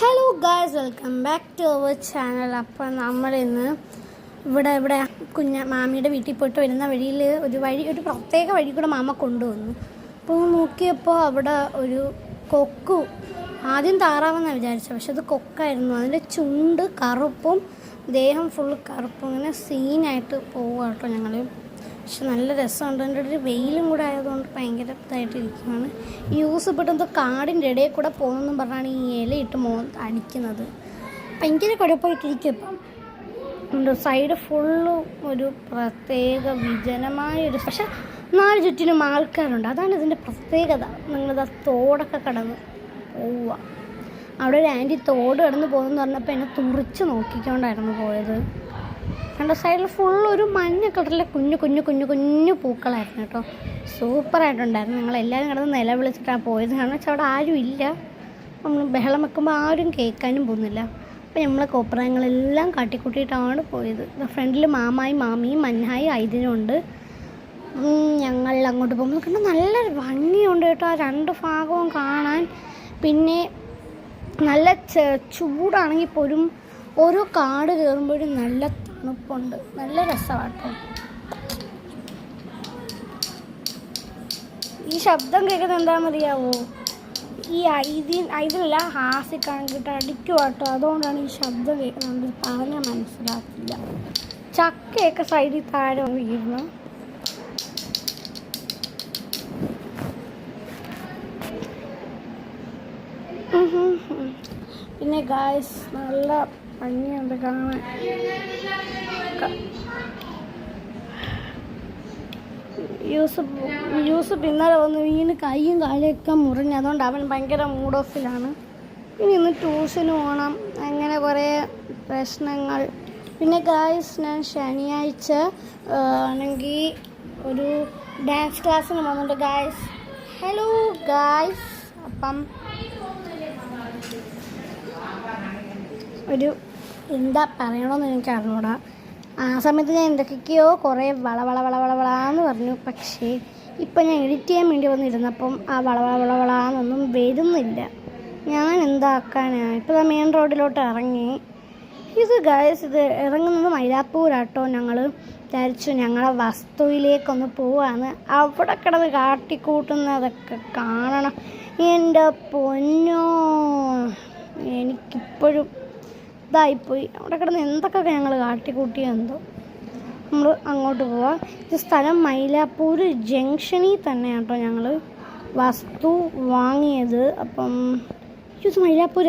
Hello guys, welcome back to our channel. അപ്പോൾ നമ്മളിന്ന് ഇവിടെ മാമിയുടെ വീട്ടിൽ പോയിട്ട് വരുന്ന വഴിയിൽ ഒരു പ്രത്യേക വഴി കൂടെ മാമ കൊണ്ടുവന്നു. അപ്പോൾ നോക്കിയപ്പോൾ അവിടെ ഒരു കൊക്കു, ആദ്യം താറാവെന്നാണ് വിചാരിച്ചത്, പക്ഷെ അത് കൊക്കായിരുന്നു. അതിൻ്റെ ചുണ്ട് കറുപ്പും ദേഹം ഫുൾ കറുപ്പും, ഇങ്ങനെ സീനായിട്ട് പോവുക കേട്ടോ ഞങ്ങൾ. പക്ഷെ നല്ല രസമുണ്ട്. അതിൻ്റെ ഒരു വെയിലും കൂടെ ആയതുകൊണ്ട് ഭയങ്കര ഇതായിട്ടിരിക്കുകയാണ്. യൂസ് പെട്ടെന്ന് കാടിൻ്റെ ഇടയിൽ കൂടെ പോകുന്നെന്നും പറഞ്ഞാണ് ഈ ഇലയിട്ട് അടിക്കുന്നത്. ഭയങ്കര കുഴപ്പമായിട്ടിരിക്കും. ഇപ്പം സൈഡ് ഫുള്ള് ഒരു പ്രത്യേക വിജനമായൊരു, പക്ഷെ നാല് ചുറ്റിനും ആൾക്കാരുണ്ട്. അതാണ് ഇതിൻ്റെ പ്രത്യേകത. നിങ്ങളിത് തോടൊക്കെ കടന്ന് പോവുക. അവിടെ ഒരു ആൻറ്റി തോട് കടന്ന് പോകുമെന്ന് പറഞ്ഞപ്പോൾ എന്നെ തുറിച്ച് നോക്കിക്കൊണ്ടായിരുന്നു പോയത്. എൻ്റെ സൈഡിൽ ഫുള്ളൊരു മഞ്ഞ കളറിലെ കുഞ്ഞു പൂക്കളായിരുന്നു കേട്ടോ. സൂപ്പറായിട്ടുണ്ടായിരുന്നു. ഞങ്ങളെല്ലാവരും കിടന്ന് നിലവിളിച്ചിട്ടാണ് പോയത്. കാരണം വെച്ചാൽ അവിടെ ആരും ഇല്ല. നമ്മൾ ബഹളം വെക്കുമ്പോൾ ആരും കേൾക്കാനും പോകുന്നില്ല. അപ്പോൾ നമ്മൾ കോപ്രായങ്ങളെല്ലാം കാട്ടിക്കൂട്ടിയിട്ടാണ് പോയത്. ഫ്രണ്ടിൽ മാമായും മാമിയും മഞ്ഞായി ഐതിനുണ്ട്. ഞങ്ങൾ അങ്ങോട്ട് പോകുമ്പോൾ കണ്ടാൽ നല്ലൊരു ഭംഗിയുണ്ട് കേട്ടോ ആ രണ്ട് ഭാഗവും കാണാൻ. പിന്നെ നല്ല ചൂടാണെങ്കിൽ പോലും ഓരോ കാട് കയറുമ്പോഴും നല്ല തണുപ്പുണ്ട്. നല്ല രസമാണ് കേട്ടോ. ഈ ശബ്ദം കേൾക്കുന്നത് എന്താണെന്നറിയാവോ? ഈ ഐതിലല്ല ഹാസിക്കാണിട്ട് അടിക്കുക കേട്ടോ. അതുകൊണ്ടാണ് ഈ ശബ്ദം കേൾക്കുന്നത്. പറഞ്ഞാൽ മനസ്സിലാക്കില്ല. ചക്കയൊക്കെ സൈഡിൽ താഴെ വീഴുന്നു. പിന്നെ ഗായ്സ് നല്ല ഭംഗിയുണ്ട് കാണാൻ. യൂസഫ് ഇന്നലെ വന്ന് വീണ് കൈയും കാലൊക്കെ മുറിഞ്ഞ്, അതുകൊണ്ട് അവൻ ഭയങ്കര മൂഡ് ഓഫിലാണ്. ഇനി ഇന്ന് ട്യൂഷന് പോകണം. അങ്ങനെ കുറേ പ്രശ്നങ്ങൾ. പിന്നെ ഗായ്സ് ഞാൻ ശനിയാഴ്ച ആണെങ്കിൽ ഒരു ഡാൻസ് ക്ലാസ്സിന് പോകുന്നുണ്ട് ഗായ്സ്. ഹലോ ഗായ്സ്, അപ്പം ഒരു എന്താ പറയണമെന്ന് എനിക്ക് അറിഞ്ഞൂടാ. ആ സമയത്ത് ഞാൻ എന്തൊക്കെയോ കുറേ വളവളാന്ന് പറഞ്ഞു. പക്ഷേ ഇപ്പം ഞാൻ എഡിറ്റ് ചെയ്യാൻ വേണ്ടി വന്നിരുന്നപ്പം ആ വളവളാന്നൊന്നും വരുന്നില്ല. ഞാൻ എന്താക്കാനാണ്? ഇപ്പോൾ മെയിൻ റോഡിലോട്ട് ഇറങ്ങി. ഇത് ഗൈസ്, ഇത് ഇറങ്ങുന്നത് മൈലാപ്പൂരാട്ടോ. ഞങ്ങൾ വിചാരിച്ചു ഞങ്ങളെ വസ്തുവിലേക്കൊന്ന് പോവാന്ന്. അവിടെ കിടന്ന് കാട്ടിക്കൂട്ടുന്നതൊക്കെ കാണണം. എൻ്റെ പൊന്നോ, എനിക്കിപ്പോഴും ഇതായിപ്പോയി. അവിടെ കിടന്ന് എന്തൊക്കെ ഞങ്ങൾ കാട്ടിക്കൂട്ടിയെന്തോ. നമ്മൾ അങ്ങോട്ട് പോവാം. ഇത് സ്ഥലം മൈലാപ്പൂർ ജംഗ്ഷനിൽ തന്നെയാണ് കേട്ടോ ഞങ്ങൾ വസ്തു വാങ്ങിയത്. അപ്പം ഇത് മൈലാപ്പൂർ